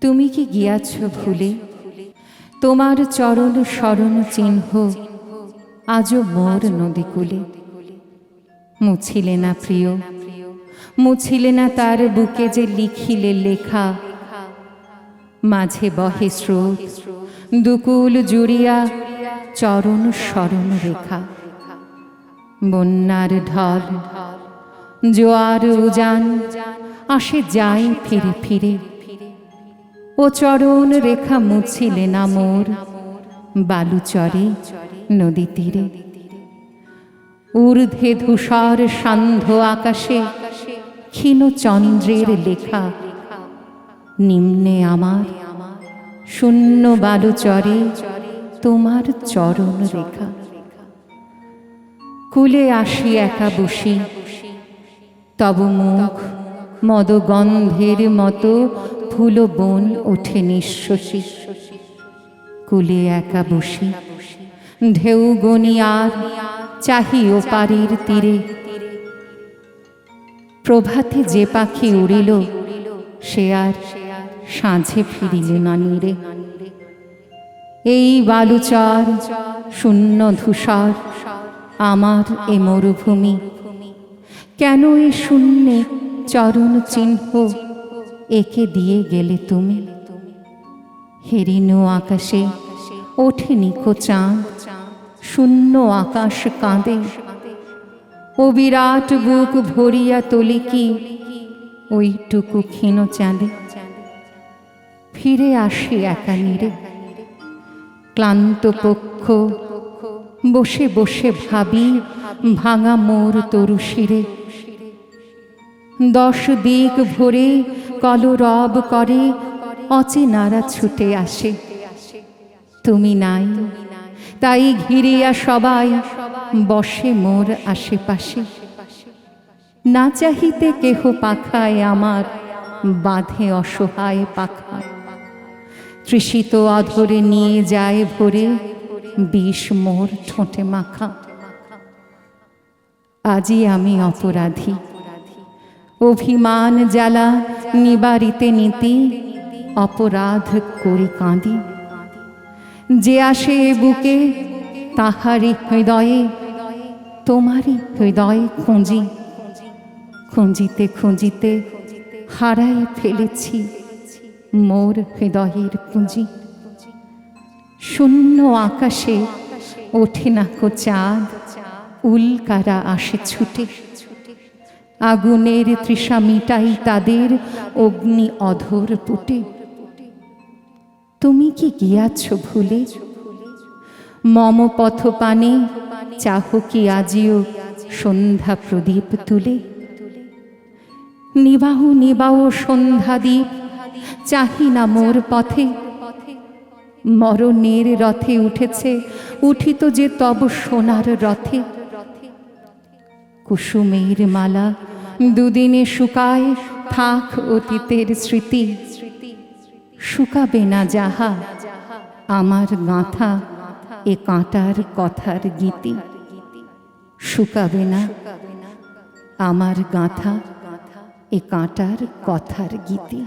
তুমি কি গিয়াছ ভুলে? তোমার চরণ স্মরণ চিহ্ন আজও মোর নদীকূলে। মুছিলে না প্রিয়, মুছিলে না তার বুকে যে লিখিলে লেখা। মাঝে বহে স্রোত দুকুল জুড়িয়া চরণ স্মরণ রেখা। বন্যার ঢল জোয়ার উজান আসে যায় ফিরে ফিরে। ও চরণ রেখা মুছিলে না মোর বালুচরে নদী তীরে। ঊর্ধ্বে ধূসর সান্ধ্য আকাশে ক্ষীণ চন্দ্রের লেখা। নিম্নে আমার শূন্য বালুচরে তোমার চরণ রেখা। কুলে আসি একা বসি, তব মুখ মদগন্ধের মতো ফুল বন ওঠে নিঃশ্বাসী। কুলে একা বসি ঢেউ গনি আর চাহি ওপারের তীরে। প্রভাতে যে পাখি উড়িল সে আর সাঁঝে ফিরিল না নীরে। এই বালুচর শূন্য ধূসর আমার এ মরুভূমি। কেন এ শূন্যে চরণ চিহ্ন একে দিয়ে গেলে তুমি? হেরিন আকাশে ওঠে নিখো চাঁদ, শূন্য আকাশ কাঁদে। ও বিরাট বুক ভরিয়া তোলে কি ওইটুকু ক্ষীণ চাঁদে? ফিরে আসি একা নীরে, ক্লান্ত পক্ষ বসে বসে ভাবি ভাঙা মোর তরু শিরে। 10 দিক ভরে কলরব করে অচেনারা ছুটে আসে। তুমি নাই তাই ঘিরিয়া সবাই বসে মোর আশেপাশে। না চাহিতে কেহ পাখায় আমার বাঁধে অসহায় পাখা। তৃষিত অধরে নিয়ে যায় ভরে বিষ মোর ঠোঁটে মাখা। আজি আমি অপরাধী, অভিমান জ্বালা নিবারিতে নীতি অপরাধ করি কাঁদি। যে আসে এ বুকে তাহারি হৃদয়ে তোমারই হৃদয় খুঁজি। খুঁজিতে খুঁজিতে হারাই ফেলেছি মোর হৃদয়ের পুঁজি। শূন্য আকাশে ওঠে না কো চাঁদ, উল্কারা আসে ছুটে। আগুনের তৃষা মিটাই তাদের অগ্নি অধর পুটে। তুমি কি গিয়াছ ভুলে? মম পথপানে চাহ কি আজিও সন্ধ্যা প্রদীপ তুলে? নিবাহ নিবাহ সন্ধ্যা দ্বীপ চাহি না মোর পথে। মরণের রথে উঠেছে উঠিত যে তব সোনার রথে। কুসুমের মালা দুদিনে শুকায় থাক অতীতের স্মৃতি। শুকাবে না যাহা আমার গাঁথা এ কাঁটার কথার গীতি। শুকাবে না আমার গাঁথা এ কাঁটার কথার গীতি।